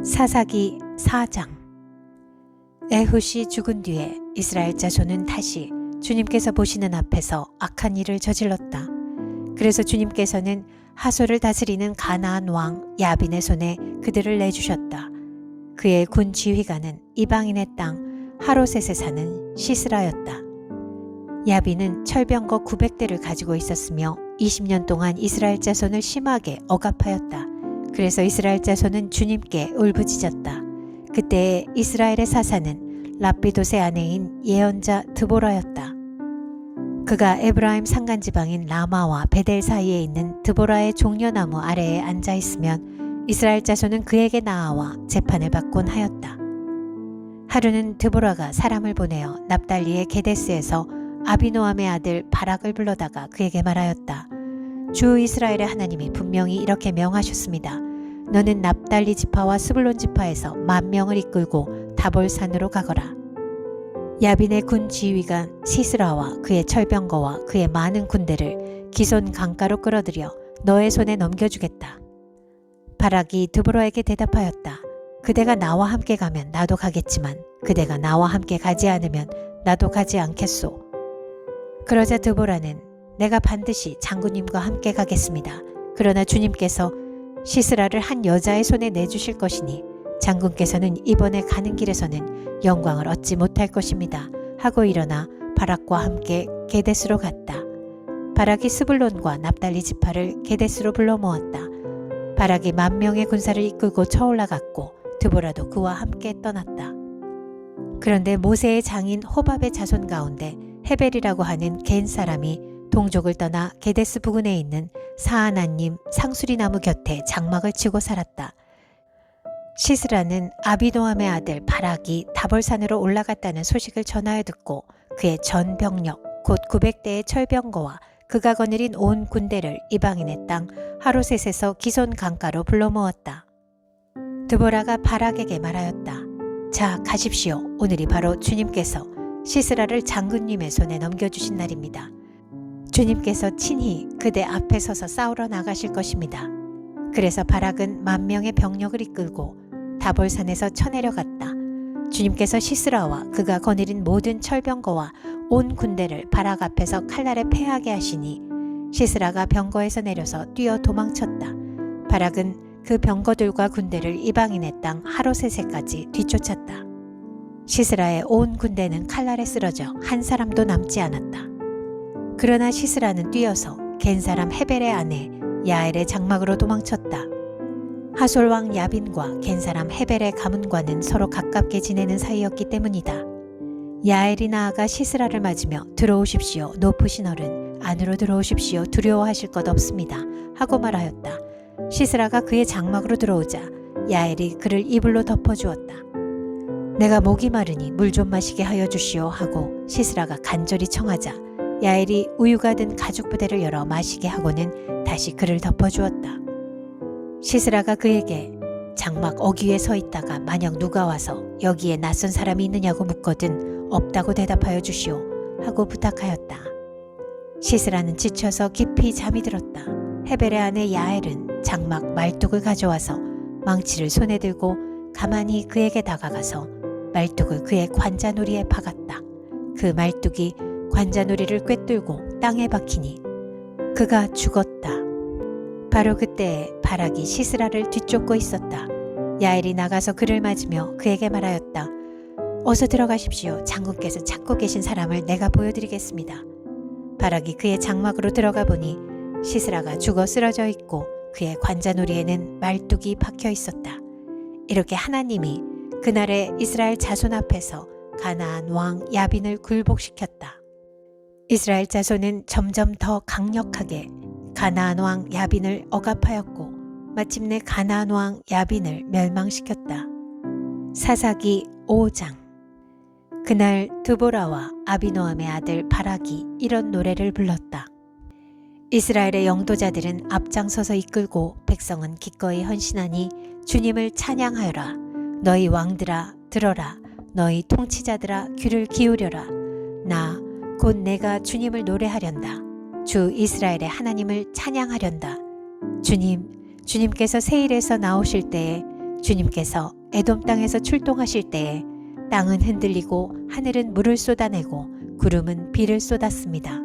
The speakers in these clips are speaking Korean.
사사기 4장. 에훗이 죽은 뒤에 이스라엘 자손은 다시 주님께서 보시는 앞에서 악한 일을 저질렀다. 그래서 주님께서는 하솔을 다스리는 가나안 왕 야빈의 손에 그들을 내주셨다. 그의 군 지휘관은 이방인의 땅 하로셋에 사는 시스라였다. 야빈은 철병거 900대를 가지고 있었으며 20년 동안 이스라엘 자손을 심하게 억압하였다. 그래서 이스라엘 자손은 주님께 울부짖었다. 그때 이스라엘의 사사는 랍비돗의 아내인 예언자 드보라였다. 그가 에브라임 산간지방인 라마와 베델 사이에 있는 드보라의 종려나무 아래에 앉아있으면 이스라엘 자손은 그에게 나아와 재판을 받곤 하였다. 하루는 드보라가 사람을 보내어 납달리의 게데스에서 아비노함의 아들 바락을 불러다가 그에게 말하였다. 주 이스라엘의 하나님이 분명히 이렇게 명하셨습니다. 너는 납달리 지파와 스불론 지파에서 10,000명을 이끌고 다볼산으로 가거라. 야빈의 군 지휘관 시스라와 그의 철병거와 그의 많은 군대를 기손 강가로 끌어들여 너의 손에 넘겨주겠다. 바락이 드보라에게 대답하였다. 그대가 나와 함께 가면 나도 가겠지만 그대가 나와 함께 가지 않으면 나도 가지 않겠소. 그러자 드보라는 내가 반드시 장군님과 함께 가겠습니다. 그러나 주님께서 시스라를 한 여자의 손에 내주실 것이니 장군께서는 이번에 가는 길에서는 영광을 얻지 못할 것입니다. 하고 일어나 바락과 함께 게데스로 갔다. 바락이 스불론과 납달리 지파를 게데스로 불러 모았다. 바락이 10,000명의 군사를 이끌고 쳐올라갔고 드보라도 그와 함께 떠났다. 그런데 모세의 장인 호밥의 자손 가운데 헤벨이라고 하는 겐 사람이 동족을 떠나 게데스 부근에 있는 사하나님 상수리나무 곁에 장막을 치고 살았다. 시스라는 아비노함의 아들 바락이 다볼산으로 올라갔다는 소식을 전하여 듣고 그의 전 병력 곧 900대의 철병거와 그가 거느린 온 군대를 이방인의 땅 하로셋에서 기손 강가로 불러 모았다. 드보라가 바락에게 말하였다. 자, 가십시오. 오늘이 바로 주님께서 시스라를 장군님의 손에 넘겨주신 날입니다. 주님께서 친히 그대 앞에 서서 싸우러 나가실 것입니다. 그래서 바락은 10,000명의 병력을 이끌고 다볼산에서 쳐내려갔다. 주님께서 시스라와 그가 거느린 모든 철병거와 온 군대를 바락 앞에서 칼날에 패하게 하시니 시스라가 병거에서 내려서 뛰어 도망쳤다. 바락은 그 병거들과 군대를 이방인의 땅 하로셋에까지 뒤쫓았다. 시스라의 온 군대는 칼날에 쓰러져 한 사람도 남지 않았다. 그러나 시스라는 뛰어서 겐 사람 헤벨의 아내 야엘의 장막으로 도망쳤다. 하솔 왕 야빈과 겐 사람 헤벨의 가문과는 서로 가깝게 지내는 사이였기 때문이다. 야엘이 나아가 시스라를 맞으며 들어오십시오. 높으신 어른 안으로 들어오십시오. 두려워하실 것 없습니다. 하고 말하였다. 시스라가 그의 장막으로 들어오자 야엘이 그를 이불로 덮어주었다. 내가 목이 마르니 물 좀 마시게 하여 주시오 하고 시스라가 간절히 청하자 야엘이 우유가 든 가죽 부대를 열어 마시게 하고는 다시 그를 덮어주었다. 시스라가 그에게 장막 어귀에 서 있다가 만약 누가 와서 여기에 낯선 사람이 있느냐고 묻거든 없다고 대답하여 주시오 하고 부탁하였다. 시스라는 지쳐서 깊이 잠이 들었다. 헤벨의 아내 야엘은 장막 말뚝을 가져와서 망치를 손에 들고 가만히 그에게 다가가서 말뚝을 그의 관자놀이에 박았다. 그 말뚝이 관자놀이를 꿰뚫고 땅에 박히니 그가 죽었다. 바로 그때 바락이 시스라를 뒤쫓고 있었다. 야엘이 나가서 그를 맞으며 그에게 말하였다. 어서 들어가십시오. 장군께서 찾고 계신 사람을 내가 보여드리겠습니다. 바락이 그의 장막으로 들어가 보니 시스라가 죽어 쓰러져 있고 그의 관자놀이에는 말뚝이 박혀 있었다. 이렇게 하나님이 그날의 이스라엘 자손 앞에서 가나안 왕 야빈을 굴복시켰다. 이스라엘 자손은 점점 더 강력하게 가나안 왕 야빈을 억압하였고 마침내 가나안 왕 야빈을 멸망시켰다. 사사기 5장. 그날 드보라와 아비노함의 아들 바락이 이런 노래를 불렀다. 이스라엘의 영도자들은 앞장서서 이끌고 백성은 기꺼이 헌신하니 주님을 찬양하여라. 너희 왕들아 들어라. 너희 통치자들아 귀를 기울여라. 나 곧 내가 주님을 노래하련다. 주 이스라엘의 하나님을 찬양하련다. 주님께서 세일에서 나오실 때에 주님께서 에돔 땅에서 출동하실 때에 땅은 흔들리고 하늘은 물을 쏟아내고 구름은 비를 쏟았습니다.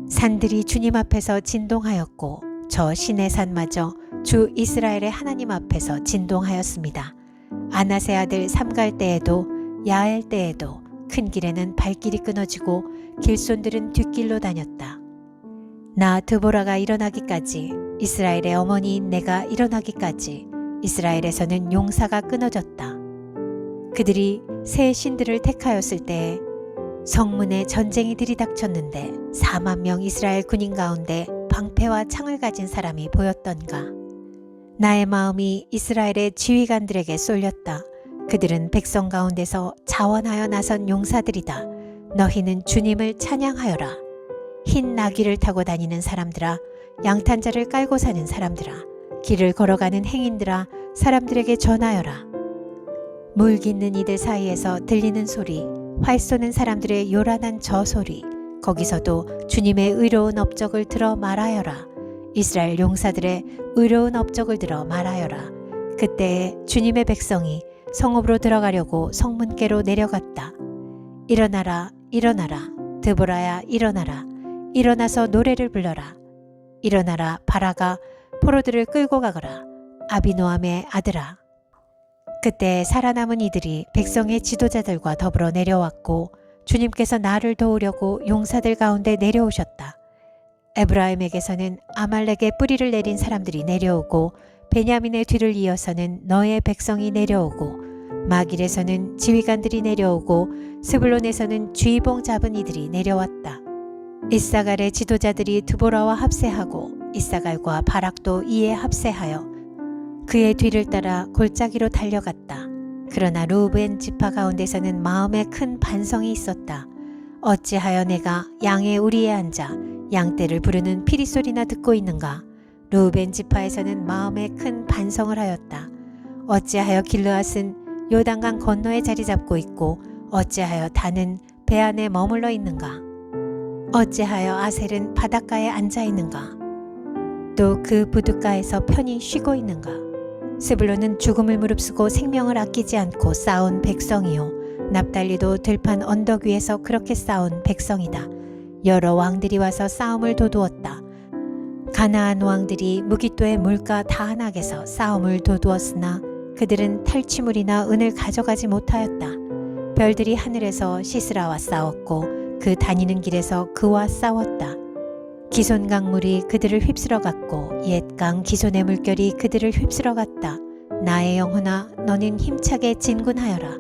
산들이 주님 앞에서 진동하였고 저 시내 산마저 주 이스라엘의 하나님 앞에서 진동하였습니다. 아낫의 아들 삼갈 때에도 야엘 때에도 큰 길에는 발길이 끊어지고 길손들은 뒷길로 다녔다. 나 드보라가 일어나기까지, 이스라엘의 어머니인 내가 일어나기까지 이스라엘에서는 용사가 끊어졌다. 그들이 새 신들을 택하였을 때에 성문에 전쟁이 들이닥쳤는데 4만 명 이스라엘 군인 가운데 방패와 창을 가진 사람이 보였던가. 나의 마음이 이스라엘의 지휘관들에게 쏠렸다. 그들은 백성 가운데서 자원하여 나선 용사들이다. 너희는 주님을 찬양하여라. 흰 나귀를 타고 다니는 사람들아, 양탄자를 깔고 사는 사람들아, 길을 걸어가는 행인들아, 사람들에게 전하여라. 물 깃는 이들 사이에서 들리는 소리, 활 쏘는 사람들의 요란한 저 소리, 거기서도 주님의 의로운 업적을 들어 말하여라. 이스라엘 용사들의 의로운 업적을 들어 말하여라. 그때에 주님의 백성이 성읍으로 들어가려고 성문께로 내려갔다. 일어나라, 일어나라. 드보라야, 일어나라. 일어나서 노래를 불러라. 일어나라, 바라가 포로들을 끌고 가거라. 아비노함의 아들아. 그때 살아남은 이들이 백성의 지도자들과 더불어 내려왔고 주님께서 나를 도우려고 용사들 가운데 내려오셨다. 에브라임에게서는 아말렉의 뿌리를 내린 사람들이 내려오고 베냐민의 뒤를 이어서는 너의 백성이 내려오고 마길에서는 지휘관들이 내려오고 스불론에서는 쥐봉 잡은 이들이 내려왔다. 이사갈의 지도자들이 드보라와 합세하고 이사갈과 바락도 이에 합세하여 그의 뒤를 따라 골짜기로 달려갔다. 그러나 루벤 지파 가운데서는 마음에 큰 반성이 있었다. 어찌하여 내가 양의 우리에 앉아 양떼를 부르는 피리 소리나 듣고 있는가? 루벤 지파에서는 마음에 큰 반성을 하였다. 어찌하여 길르앗은 요단강 건너에 자리 잡고 있고 어찌하여 단은 배 안에 머물러 있는가? 어찌하여 아셀은 바닷가에 앉아 있는가? 또 그 부둣가에서 편히 쉬고 있는가? 스불론은 죽음을 무릅쓰고 생명을 아끼지 않고 싸운 백성이요, 납달리도 들판 언덕 위에서 그렇게 싸운 백성이다. 여러 왕들이 와서 싸움을 도두었다. 가나안 왕들이 무깃도의 물가 다한악에서 싸움을 도두었으나 그들은 탈취물이나 은을 가져가지 못하였다. 별들이 하늘에서 시스라와 싸웠고 그 다니는 길에서 그와 싸웠다. 기손 강물이 그들을 휩쓸어 갔고 옛강 기손의 물결이 그들을 휩쓸어 갔다. 나의 영혼아, 너는 힘차게 진군하여라.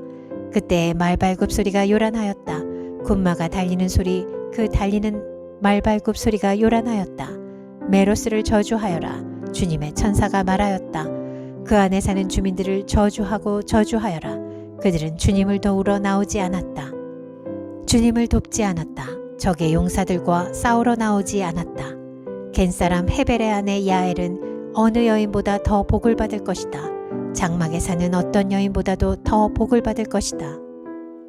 그때 말발굽 소리가 요란하였다. 군마가 달리는 소리, 그 달리는 말발굽 소리가 요란하였다. 메로스를 저주하여라. 주님의 천사가 말하였다. 그 안에 사는 주민들을 저주하고 저주하여라. 그들은 주님을 도우러 나오지 않았다. 주님을 돕지 않았다. 적의 용사들과 싸우러 나오지 않았다. 겐사람 헤벨의 아내 야엘은 어느 여인보다 더 복을 받을 것이다. 장막에 사는 어떤 여인보다도 더 복을 받을 것이다.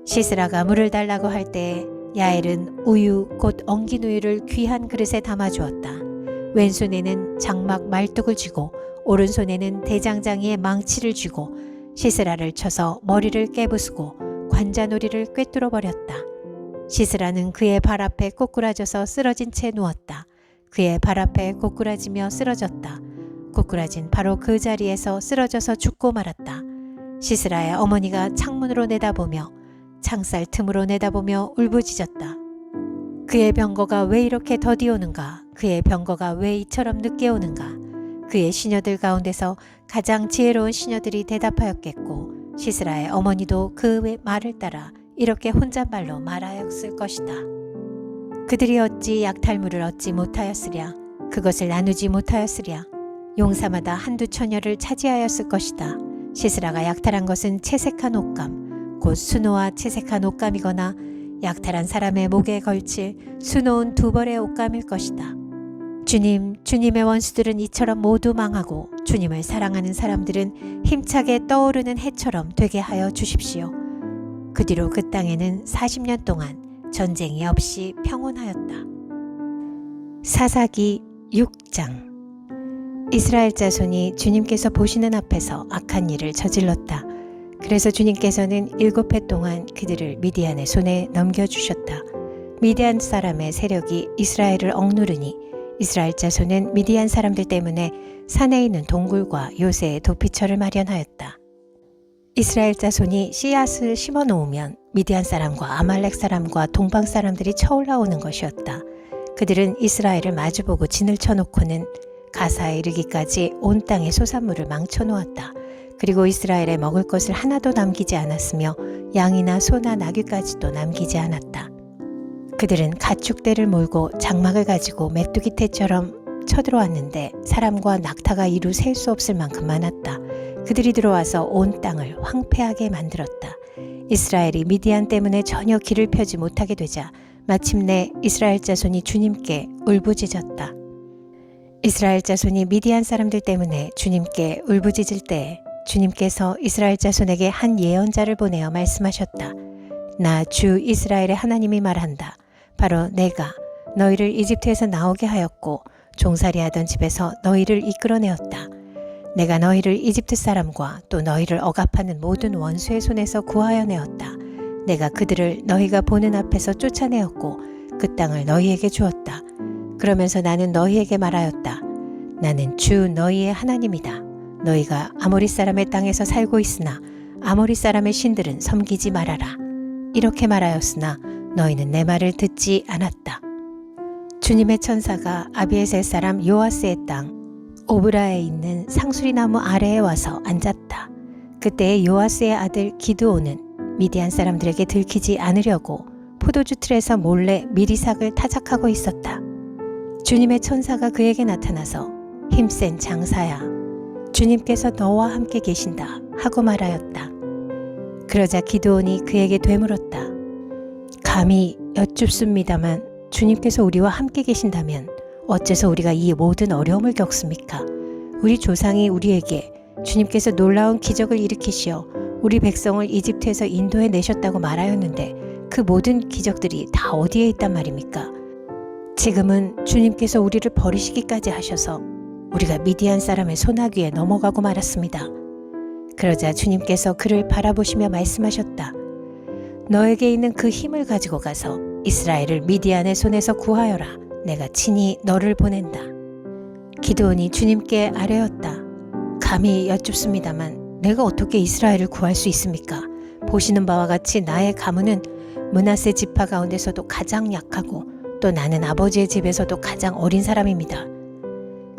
시스라가 물을 달라고 할 때에 야엘은 우유 곧 엉긴 우유를 귀한 그릇에 담아주었다. 왼손에는 장막 말뚝을 쥐고 오른손에는 대장장이의 망치를 쥐고 시스라를 쳐서 머리를 깨부수고 관자놀이를 꿰뚫어 버렸다. 시스라는 그의 발 앞에 꼬꾸라져서 쓰러진 채 누웠다. 그의 발 앞에 꼬꾸라지며 쓰러졌다. 꼬꾸라진 바로 그 자리에서 쓰러져서 죽고 말았다. 시스라의 어머니가 창문으로 내다보며 창살 틈으로 내다보며 울부짖었다. 그의 병거가 왜 이렇게 더디 오는가? 그의 병거가 왜 이처럼 늦게 오는가? 그의 시녀들 가운데서 가장 지혜로운 시녀들이 대답하였겠고 시스라의 어머니도 그 말을 따라 이렇게 혼잣말로 말하였을 것이다. 그들이 어찌 약탈물을 얻지 못하였으랴? 그것을 나누지 못하였으랴? 용사마다 한두 처녀를 차지하였을 것이다. 시스라가 약탈한 것은 채색한 옷감, 곧 수노와 채색한 옷감이거나 약탈한 사람의 목에 걸칠 수놓은 두 벌의 옷감일 것이다. 주님의 원수들은 이처럼 모두 망하고 주님을 사랑하는 사람들은 힘차게 떠오르는 해처럼 되게 하여 주십시오. 그 뒤로 그 땅에는 40년 동안 전쟁이 없이 평온하였다. 사사기 6장. 이스라엘 자손이 주님께서 보시는 앞에서 악한 일을 저질렀다. 그래서 주님께서는 7해 동안 그들을 미디안의 손에 넘겨주셨다. 미디안 사람의 세력이 이스라엘을 억누르니 이스라엘 자손은 미디안 사람들 때문에 산에 있는 동굴과 요새의 도피처를 마련하였다. 이스라엘 자손이 씨앗을 심어 놓으면 미디안 사람과 아말렉 사람과 동방 사람들이 쳐올라오는 것이었다. 그들은 이스라엘을 마주보고 진을 쳐놓고는 가사에 이르기까지 온 땅의 소산물을 망쳐 놓았다. 그리고 이스라엘에 먹을 것을 하나도 남기지 않았으며 양이나 소나 나귀까지도 남기지 않았다. 그들은 가축대를 몰고 장막을 가지고 메뚜기 떼처럼 쳐들어왔는데 사람과 낙타가 이루 셀 수 없을 만큼 많았다. 그들이 들어와서 온 땅을 황폐하게 만들었다. 이스라엘이 미디안 때문에 전혀 길을 펴지 못하게 되자 마침내 이스라엘 자손이 주님께 울부짖었다. 이스라엘 자손이 미디안 사람들 때문에 주님께 울부짖을 때에 주님께서 이스라엘 자손에게 한 예언자를 보내어 말씀하셨다. 나 주 이스라엘의 하나님이 말한다. 바로 내가 너희를 이집트에서 나오게 하였고 종살이하던 집에서 너희를 이끌어내었다. 내가 너희를 이집트 사람과 또 너희를 억압하는 모든 원수의 손에서 구하여 내었다. 내가 그들을 너희가 보는 앞에서 쫓아내었고 그 땅을 너희에게 주었다. 그러면서 나는 너희에게 말하였다. 나는 주 너희의 하나님이다. 너희가 아모리 사람의 땅에서 살고 있으나 아모리 사람의 신들은 섬기지 말아라. 이렇게 말하였으나 너희는 내 말을 듣지 않았다. 주님의 천사가 아비에셀 사람 요아스의 땅 오브라에 있는 상수리나무 아래에 와서 앉았다. 그때 요아스의 아들 기드온은 미디안 사람들에게 들키지 않으려고 포도주 틀에서 몰래 미리삭을 타작하고 있었다. 주님의 천사가 그에게 나타나서 힘센 장사야, 주님께서 너와 함께 계신다 하고 말하였다. 그러자 기드온이 그에게 되물었다. 감히 여쭙습니다만 주님께서 우리와 함께 계신다면 어째서 우리가 이 모든 어려움을 겪습니까? 우리 조상이 우리에게 주님께서 놀라운 기적을 일으키시어 우리 백성을 이집트에서 인도해 내셨다고 말하였는데 그 모든 기적들이 다 어디에 있단 말입니까? 지금은 주님께서 우리를 버리시기까지 하셔서 우리가 미디안 사람의 소나귀에 넘어가고 말았습니다. 그러자 주님께서 그를 바라보시며 말씀하셨다. 너에게 있는 그 힘을 가지고 가서 이스라엘을 미디안의 손에서 구하여라. 내가 친히 너를 보낸다. 기드온이 주님께 아뢰었다. 감히 여쭙습니다만 내가 어떻게 이스라엘을 구할 수 있습니까? 보시는 바와 같이 나의 가문은 므낫세 지파 가운데서도 가장 약하고 또 나는 아버지의 집에서도 가장 어린 사람입니다.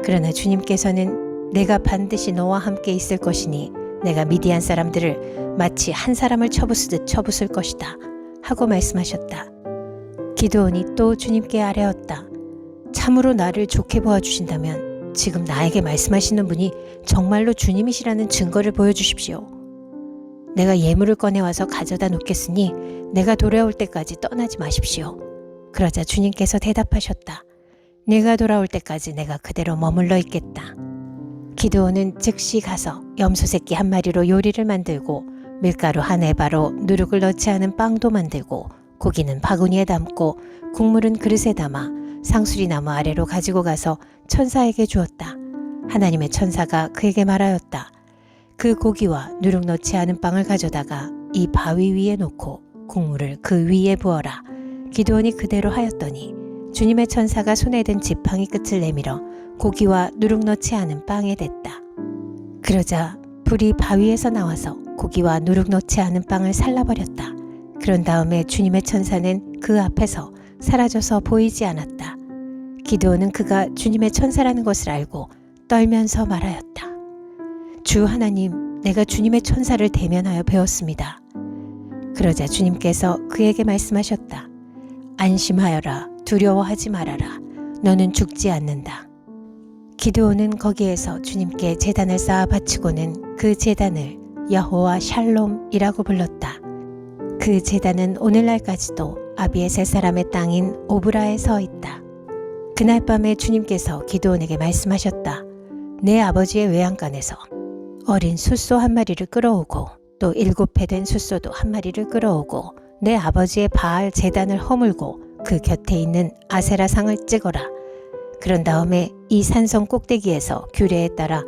그러나 주님께서는 내가 반드시 너와 함께 있을 것이니 내가 미디안 사람들을 마치 한 사람을 쳐부수듯 쳐부술 것이다 하고 말씀하셨다. 기드온이 또 주님께 아뢰었다. 참으로 나를 좋게 보아주신다면 지금 나에게 말씀하시는 분이 정말로 주님이시라는 증거를 보여주십시오. 내가 예물을 꺼내와서 가져다 놓겠으니 내가 돌아올 때까지 떠나지 마십시오. 그러자 주님께서 대답하셨다. 네가 돌아올 때까지 내가 그대로 머물러 있겠다. 기드온은 즉시 가서 염소 새끼 한 마리로 요리를 만들고 밀가루 한 에바로 누룩을 넣지 않은 빵도 만들고 고기는 바구니에 담고 국물은 그릇에 담아 상수리나무 아래로 가지고 가서 천사에게 주었다. 하나님의 천사가 그에게 말하였다. 그 고기와 누룩 넣지 않은 빵을 가져다가 이 바위 위에 놓고 국물을 그 위에 부어라. 기드온이 그대로 하였더니 주님의 천사가 손에 든 지팡이 끝을 내밀어 고기와 누룩 넣지 않은 빵에 댔다. 그러자 불이 바위에서 나와서 고기와 누룩 넣지 않은 빵을 살라버렸다. 그런 다음에 주님의 천사는 그 앞에서 사라져서 보이지 않았다. 기드온은 그가 주님의 천사라는 것을 알고 떨면서 말하였다. 주 하나님, 내가 주님의 천사를 대면하여 배웠습니다. 그러자 주님께서 그에게 말씀하셨다. 안심하여라. 두려워하지 말아라. 너는 죽지 않는다. 기드온은 거기에서 주님께 제단을 쌓아 바치고는 그 제단을 여호와 샬롬이라고 불렀다. 그 제단은 오늘날까지도 아비에셀 사람의 땅인 오브라에 서 있다. 그날 밤에 주님께서 기드온에게 말씀하셨다. 내 아버지의 외양간에서 어린 숫소 한 마리를 끌어오고 또 7해 된 숫소도 한 마리를 끌어오고 내 아버지의 바알 제단을 허물고 그 곁에 있는 아세라상을 찍어라. 그런 다음에 이 산성 꼭대기에서 규례에 따라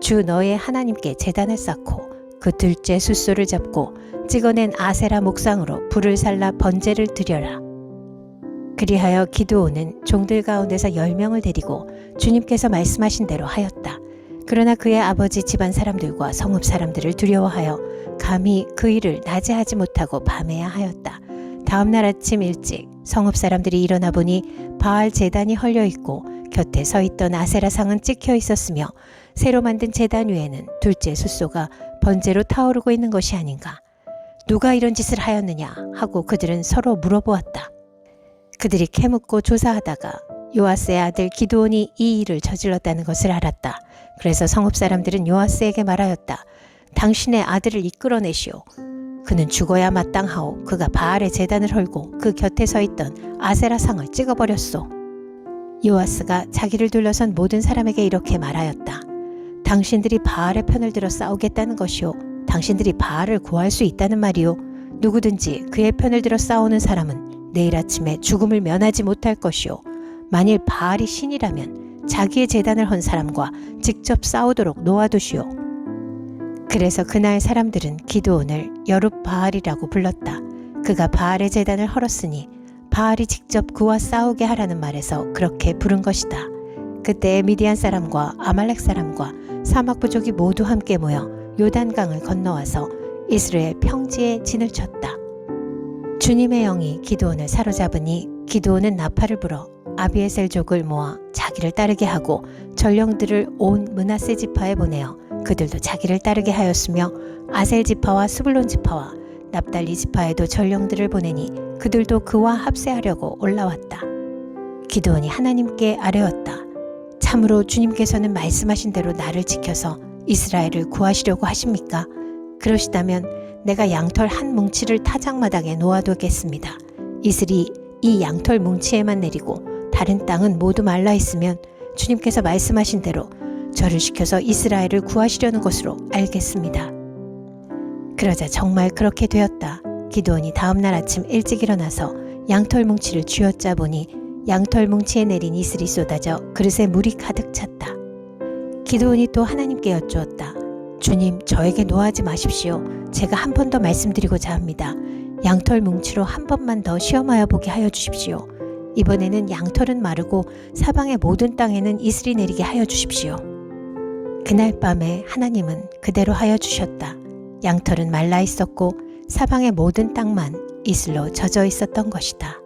주 너의 하나님께 제단을 쌓고 그 둘째 숫소를 잡고 찍어낸 아세라 목상으로 불을 살라 번제를 드려라. 그리하여 기드온은 종들 가운데서 10명을 데리고 주님께서 말씀하신 대로 하였다. 그러나 그의 아버지 집안 사람들과 성읍 사람들을 두려워하여 감히 그 일을 낮에 하지 못하고 밤에야 하였다. 다음 날 아침 일찍 성읍 사람들이 일어나 보니 바알 제단이 헐려 있고 곁에 서 있던 아세라 상은 찍혀 있었으며 새로 만든 제단 위에는 둘째 숫소가 번제로 타오르고 있는 것이 아닌가. 누가 이런 짓을 하였느냐 하고 그들은 서로 물어보았다. 그들이 캐묻고 조사하다가 요아스의 아들 기드온이 이 일을 저질렀다는 것을 알았다. 그래서 성읍 사람들은 요아스에게 말하였다. 당신의 아들을 이끌어내시오. 그는 죽어야 마땅하오. 그가 바알의 제단을 헐고 그 곁에 서 있던 아세라 상을 찍어버렸소. 요아스가 자기를 둘러선 모든 사람에게 이렇게 말하였다. 당신들이 바알의 편을 들어 싸우겠다는 것이오. 당신들이 바알을 구할 수 있다는 말이오. 누구든지 그의 편을 들어 싸우는 사람은 내일 아침에 죽음을 면하지 못할 것이오. 만일 바알이 신이라면 자기의 제단을 헌 사람과 직접 싸우도록 놓아두시오. 그래서 그날 사람들은 기드온을 여룹바알이라고 불렀다. 그가 바알의 제단을 헐었으니 바알이 직접 그와 싸우게 하라는 말에서 그렇게 부른 것이다. 그때 미디안 사람과 아말렉 사람과 사막 부족이 모두 함께 모여 요단강을 건너와서 이스라엘 평지에 진을 쳤다. 주님의 영이 기드온을 사로잡으니 기드온은 나팔을 불어 아비에셀족을 모아 자기를 따르게 하고 전령들을 온 므낫세 지파에 보내어 그들도 자기를 따르게 하였으며 아셀 지파와 스불론 지파와 납달리 지파에도 전령들을 보내니 그들도 그와 합세하려고 올라왔다. 기드온이 하나님께 아뢰었다. 참으로 주님께서는 말씀하신 대로 나를 지켜서 이스라엘을 구하시려고 하십니까? 그러시다면 내가 양털 한 뭉치를 타작마당에 놓아두겠습니다. 이슬이 이 양털 뭉치에만 내리고 다른 땅은 모두 말라 있으면 주님께서 말씀하신 대로 저를 시켜서 이스라엘을 구하시려는 것으로 알겠습니다. 그러자 정말 그렇게 되었다. 기드온이 다음 날 아침 일찍 일어나서 양털 뭉치를 쥐어짜 보니 양털 뭉치에 내린 이슬이 쏟아져 그릇에 물이 가득 찼다. 기드온이 또 하나님께 여쭈었다. 주님, 저에게 노하지 마십시오. 제가 한 번 더 말씀드리고자 합니다. 양털 뭉치로 한 번만 더 시험하여 보게 하여 주십시오. 이번에는 양털은 마르고 사방의 모든 땅에는 이슬이 내리게 하여 주십시오. 그날 밤에 하나님은 그대로 하여 주셨다. 양털은 말라 있었고 사방의 모든 땅만 이슬로 젖어 있었던 것이다.